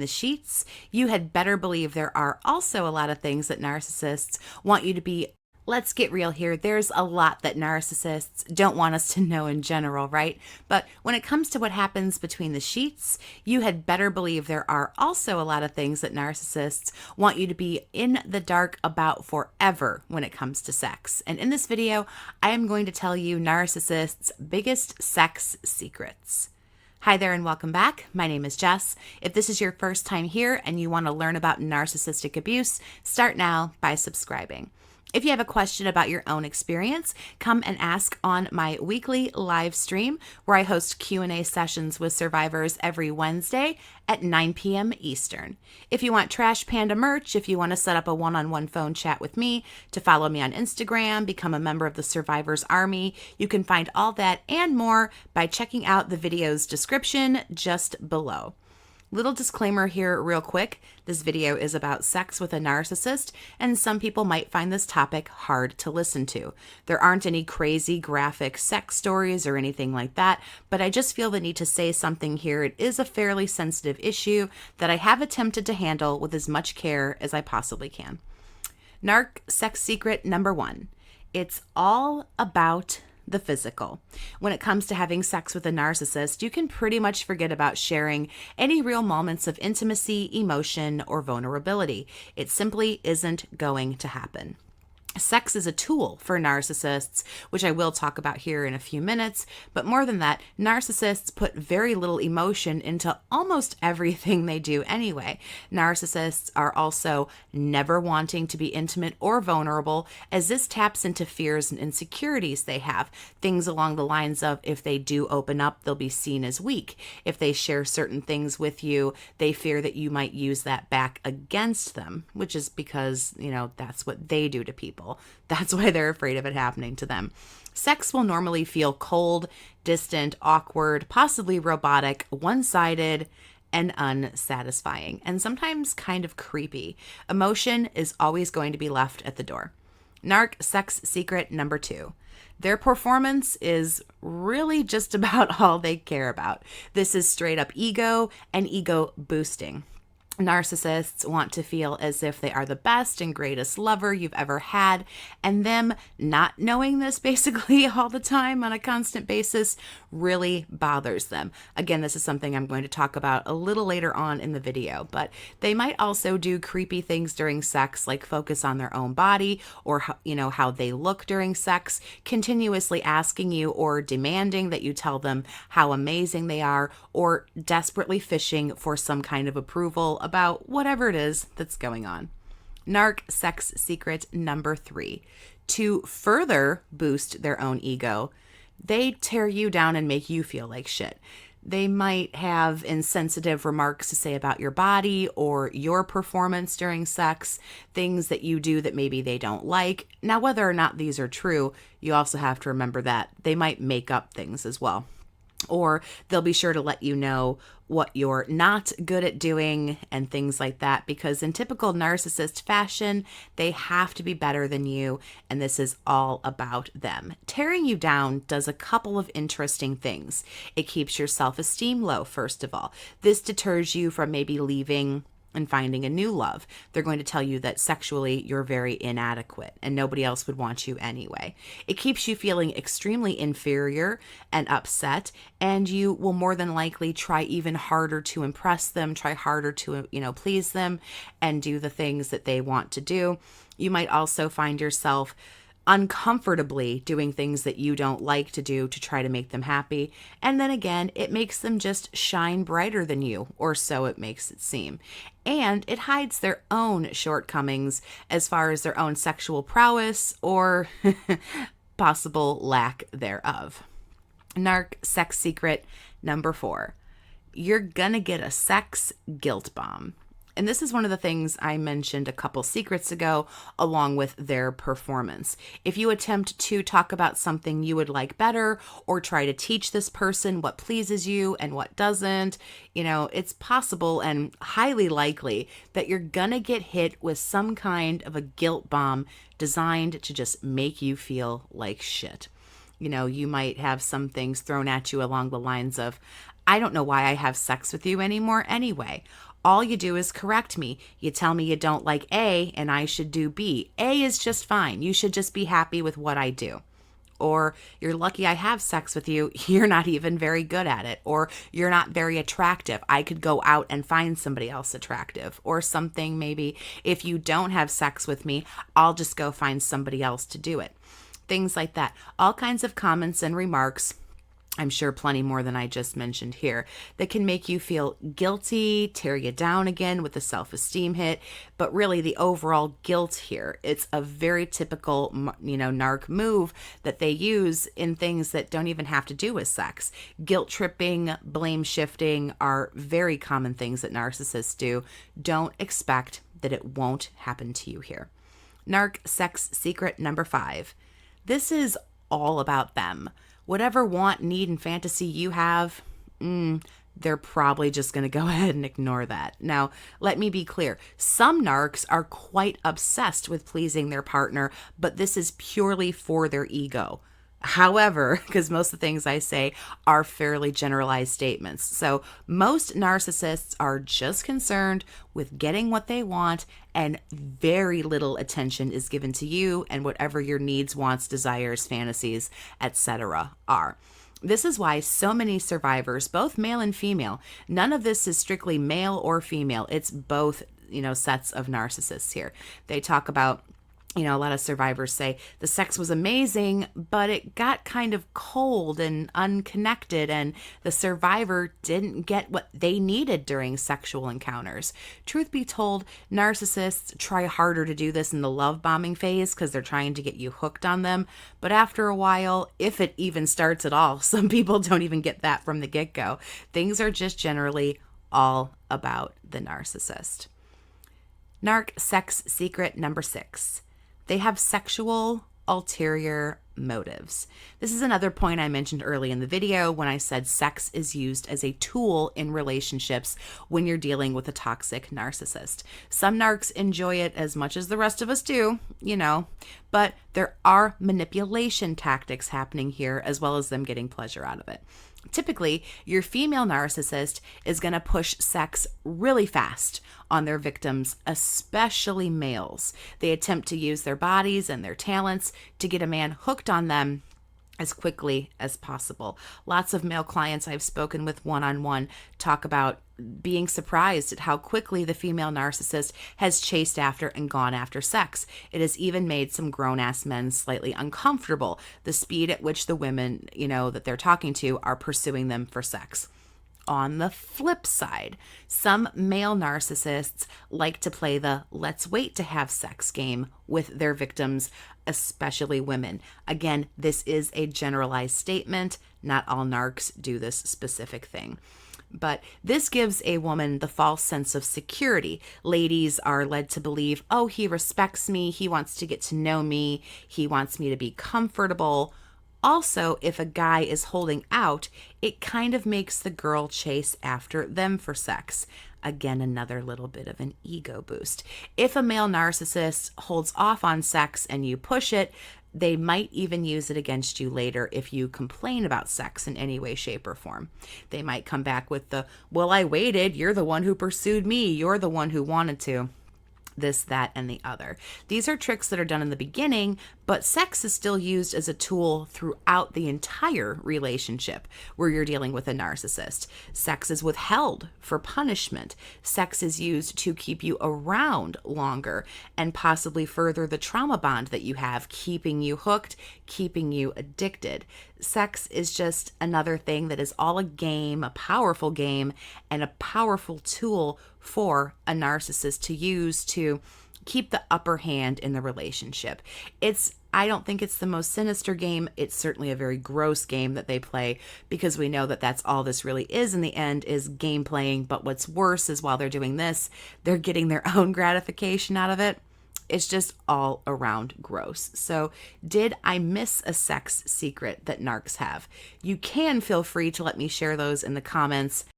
the sheets, you had better believe there are also a lot of things that narcissists want you to be. Let's get real here. There's a lot that narcissists don't want us to know in general, right? But when it comes to what happens between the sheets, you had better believe there are also a lot of things that narcissists want you to be in the dark about forever when it comes to sex. And in this video, I am going to tell you narcissists' biggest sex secrets. Hi there and welcome back. My name is Jess. If this is your first time here and you want to learn about narcissistic abuse, start now by subscribing. If you have a question about your own experience, come and ask on my weekly live stream where I host Q&A sessions with survivors every Wednesday at 9 p.m. Eastern. If you want Trash Panda merch, if you want to set up a one-on-one phone chat with me, to follow me on Instagram, become a member of the Survivors Army, you can find all that and more by checking out the video's description just below. Little disclaimer here real quick, this video is about sex with a narcissist, and some people might find this topic hard to listen to. There aren't any crazy graphic sex stories or anything like that, but I just feel the need to say something here. It is a fairly sensitive issue that I have attempted to handle with as much care as I possibly can. NARC sex secret number 1. It's all about the physical. When it comes to having sex with a narcissist, you can pretty much forget about sharing any real moments of intimacy, emotion, or vulnerability. It simply isn't going to happen. Sex is a tool for narcissists, which I will talk about here in a few minutes, but more than that, narcissists put very little emotion into almost everything they do anyway. Narcissists are also never wanting to be intimate or vulnerable, as this taps into fears and insecurities they have. Things along the lines of if they do open up, they'll be seen as weak. If they share certain things with you, they fear that you might use that back against them, which is because, that's what they do to people. That's why they're afraid of it happening to them. Sex will normally feel cold, distant, awkward, possibly robotic, one-sided, and unsatisfying, and sometimes kind of creepy. Emotion is always going to be left at the door. NARC sex secret number 2. Their performance is really just about all they care about. This is straight up ego and ego boosting. Narcissists want to feel as if they are the best and greatest lover you've ever had, and them not knowing this basically all the time on a constant basis really bothers them. Again, this is something I'm going to talk about a little later on in the video, but they might also do creepy things during sex, like focus on their own body or how they look during sex, continuously asking you or demanding that you tell them how amazing they are, or desperately fishing for some kind of approval about whatever it is that's going on. NARC sex secret number 3. To further boost their own ego, they tear you down and make you feel like shit. They might have insensitive remarks to say about your body or your performance during sex, things that you do that maybe they don't like. Now, whether or not these are true, you also have to remember that they might make up things as well. Or they'll be sure to let you know what you're not good at doing and things like that, because in typical narcissist fashion, they have to be better than you, and this is all about them. Tearing you down does a couple of interesting things. It keeps your self-esteem low, first of all. This deters you from maybe leaving and finding a new love. They're going to tell you that sexually you're very inadequate and nobody else would want you anyway. It keeps you feeling extremely inferior and upset, and you will more than likely try even harder to impress them, try harder to, please them and do the things that they want to do. You might also find yourself uncomfortably doing things that you don't like to do to try to make them happy. And then again, it makes them just shine brighter than you, or so it makes it seem. And it hides their own shortcomings as far as their own sexual prowess or possible lack thereof. NARC sex secret number 4. You're gonna get a sex guilt bomb. And this is one of the things I mentioned a couple secrets ago, along with their performance. If you attempt to talk about something you would like better, or try to teach this person what pleases you and what doesn't, it's possible and highly likely that you're gonna get hit with some kind of a guilt bomb designed to just make you feel like shit. You might have some things thrown at you along the lines of, I don't know why I have sex with you anymore anyway. All you do is correct me. You tell me you don't like A and I should do B. A is just fine. You should just be happy with what I do. Or you're lucky I have sex with you. You're not even very good at it. Or you're not very attractive. I could go out and find somebody else attractive. Or something maybe, if you don't have sex with me, I'll just go find somebody else to do it. Things like that. All kinds of comments and remarks, I'm sure plenty more than I just mentioned here, that can make you feel guilty, tear you down again with a self-esteem hit. But really the overall guilt here, it's a very typical, NARC move that they use in things that don't even have to do with sex. Guilt tripping, blame shifting are very common things that narcissists do. Don't expect that it won't happen to you here. NARC sex secret number 5. This is all about them. Whatever want, need, and fantasy you have, they're probably just going to go ahead and ignore that. Now, let me be clear. Some narcs are quite obsessed with pleasing their partner, but this is purely for their ego. However, because most of the things I say are fairly generalized statements. So most narcissists are just concerned with getting what they want, and very little attention is given to you and whatever your needs, wants, desires, fantasies, etc. are. This is why so many survivors, both male and female, none of this is strictly male or female. It's both, sets of narcissists here. They talk about, a lot of survivors say the sex was amazing, but it got kind of cold and unconnected, and the survivor didn't get what they needed during sexual encounters. Truth be told, narcissists try harder to do this in the love bombing phase because they're trying to get you hooked on them. But after a while, if it even starts at all, some people don't even get that from the get-go. Things are just generally all about the narcissist. NARC sex secret number 6. They have sexual ulterior motives. This is another point I mentioned early in the video when I said sex is used as a tool in relationships when you're dealing with a toxic narcissist. Some narcs enjoy it as much as the rest of us do, but there are manipulation tactics happening here as well as them getting pleasure out of it. Typically, your female narcissist is going to push sex really fast on their victims, especially males. They attempt to use their bodies and their talents to get a man hooked on them as quickly as possible. Lots of male clients I've spoken with one-on-one talk about being surprised at how quickly the female narcissist has chased after and gone after sex. It has even made some grown-ass men slightly uncomfortable, the speed at which the women, that they're talking to are pursuing them for sex. On the flip side, some male narcissists like to play the let's wait to have sex game with their victims, especially women. Again, this is a generalized statement. Not all narcs do this specific thing. But this gives a woman the false sense of security. Ladies are led to believe, oh, he respects me, he wants to get to know me, he wants me to be comfortable. Also, if a guy is holding out, it kind of makes the girl chase after them for sex. Again, another little bit of an ego boost. If a male narcissist holds off on sex and you push it, they might even use it against you later if you complain about sex in any way, shape, or form. They might come back with the, well, I waited, you're the one who pursued me, you're the one who wanted to. This, that, and the other. These are tricks that are done in the beginning, but sex is still used as a tool throughout the entire relationship where you're dealing with a narcissist. Sex is withheld for punishment. Sex is used to keep you around longer and possibly further the trauma bond that you have, keeping you hooked, keeping you addicted. Sex is just another thing that is all a game, a powerful game, and a powerful tool for a narcissist to use to keep the upper hand in the relationship. I don't think it's the most sinister game. It's certainly a very gross game that they play because we know that that's all this really is in the end is game playing. But what's worse is while they're doing this, they're getting their own gratification out of it. It's just all around gross. So did I miss a sex secret that narcs have? You can feel free to let me share those in the comments.